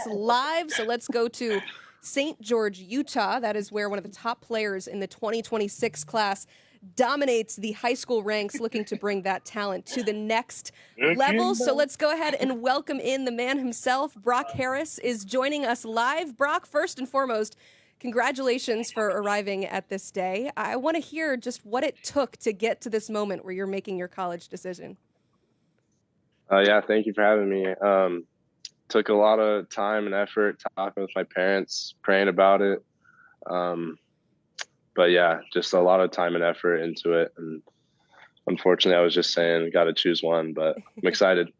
fans live. So let's go to St. George, Utah. That is where one of the top players in the 2026 class dominates the high school ranks, looking to bring that talent to the next level. So let's go ahead and welcome in the man himself. Brock Harris is joining us live. Brock, first and foremost, congratulations for arriving at this day. I want to hear just what it took to get to this moment where you're making your college decision. Yeah, thank you for having me. Took a lot of time and effort talking with my parents, praying about it. But yeah, just a lot of time and effort into it. And unfortunately, I was just saying, got to choose one, but I'm excited.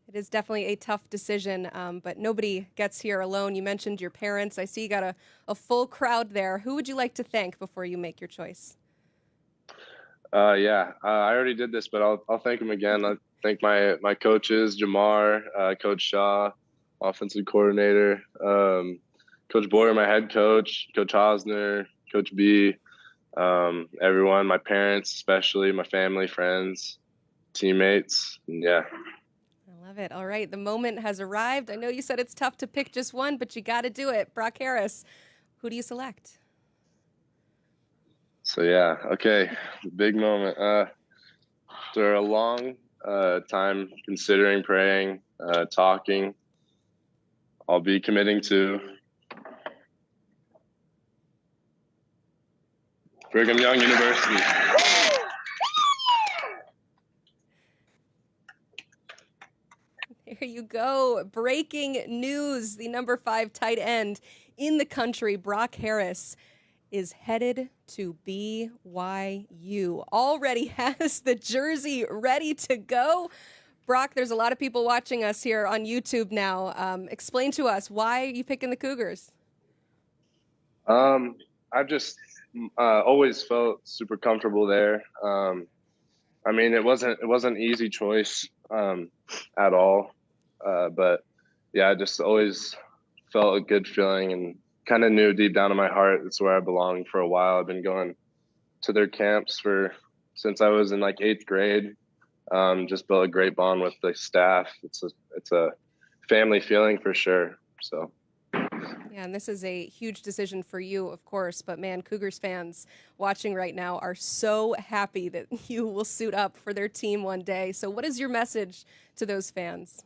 It is definitely a tough decision, but nobody gets here alone. You mentioned your parents. I see you got a full crowd there. Who would you like to thank before you make your choice? I already did this, but I'll thank them again. I thank my coaches, Jamar, Coach Shaw, offensive coordinator, Coach Boyer, my head coach, Coach Hosner, Coach B, everyone, my parents, especially my family, friends, teammates, and yeah. I love it. All right, the moment has arrived. I know you said it's tough to pick just one, but you got to do it. Brock Harris, who do you select? So yeah, okay, big moment. After a long time considering, praying, talking, I'll be committing to Brigham Young University. There you go. Breaking news. The number 5 tight end in the country, Brock Harris, is headed to BYU. Already has the jersey ready to go. Brock, there's a lot of people watching us here on YouTube now. Explain to us, why are you picking the Cougars? I've just always felt super comfortable there. I mean, it wasn't an easy choice at all, but yeah, I just always felt a good feeling and kind of knew deep down in my heart it's where I belong for a while. I've been going to their camps since I was in like 8th grade. Just built a great bond with the staff. It's a family feeling for sure. So. Yeah, and this is a huge decision for you, of course, but man, Cougars fans watching right now are so happy that you will suit up for their team one day. So what is your message to those fans?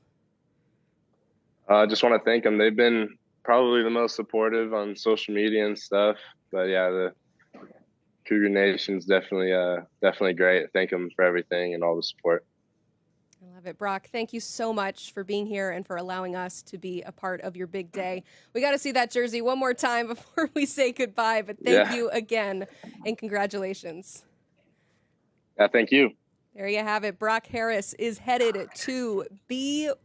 I just want to thank them. They've been probably the most supportive on social media and stuff. But yeah, the Cougar Nation's definitely great. Thank them for everything and all the support. I love it. Brock, thank you so much for being here and for allowing us to be a part of your big day. We got to see that jersey one more time before we say goodbye, but thank you again and congratulations. Yeah, thank you. There you have it. Brock Harris is headed to BYU.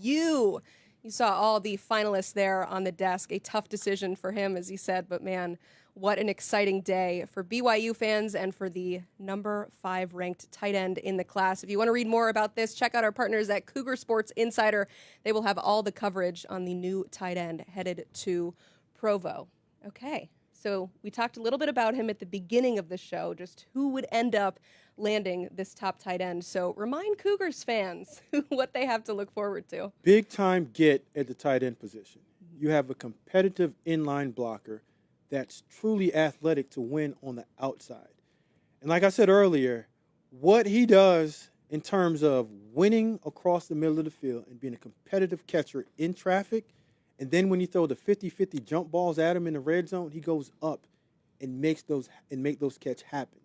You saw all the finalists there on the desk. A tough decision for him, as he said, but man, what an exciting day for BYU fans and for the number 5 ranked tight end in the class. If you want to read more about this, check out our partners at Cougar Sports Insider. They will have all the coverage on the new tight end headed to Provo. Okay, so we talked a little bit about him at the beginning of the show, just who would end up landing this top tight end. So remind Cougars fans what they have to look forward to. Big time get at the tight end position. You have a competitive inline blocker that's truly athletic to win on the outside. And like I said earlier, what he does in terms of winning across the middle of the field and being a competitive catcher in traffic, and then when you throw the 50-50 jump balls at him in the red zone, he goes up and make those catch happen.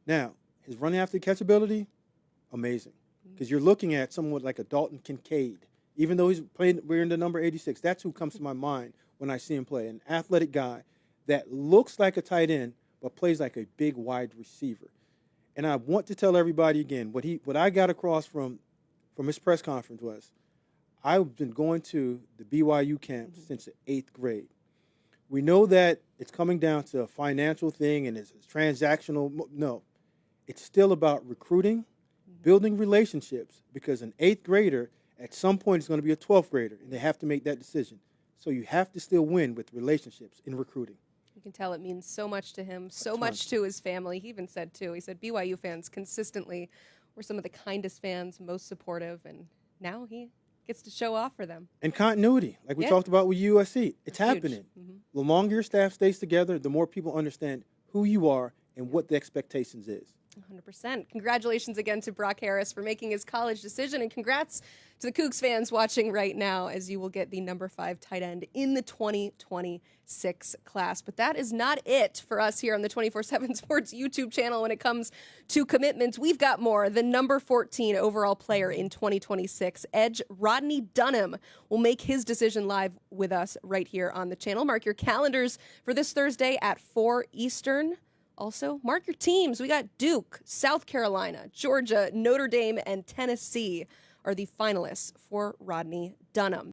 Now, his running after catch ability, amazing. Because you're looking at someone like a Dalton Kincaid. Even though he's playing, we're in the number 86, that's who comes to my mind when I see him play. An athletic guy that looks like a tight end but plays like a big wide receiver. And I want to tell everybody again, what I got across from his press conference was, I've been going to the BYU camp since the 8th grade. We know that it's coming down to a financial thing and it's transactional. No, it's still about recruiting, building relationships, because an 8th grader at some point is going to be a 12th grader, and they have to make that decision. So you have to still win with relationships in recruiting. You can tell it means so much to him, so much to his family. He even said, too, he said BYU fans consistently were some of the kindest fans, most supportive, and now he gets to show off for them. And continuity, like we Yeah. talked about with USC. It's Huge. happening. The longer your staff stays together, the more people understand who you are and what the expectations is. 100%. Congratulations again to Brock Harris for making his college decision, and congrats to the Cougs fans watching right now, as you will get the number 5 tight end in the 2026 class. But that is not it for us here on the 24/7 Sports YouTube channel when it comes to commitments. We've got more. The number 14 overall player in 2026, edge Rodney Dunham, will make his decision live with us right here on the channel. Mark your calendars for this Thursday at 4 Eastern. Also, mark your teams. We got Duke, South Carolina, Georgia, Notre Dame, and Tennessee are the finalists for Rodney Dunham.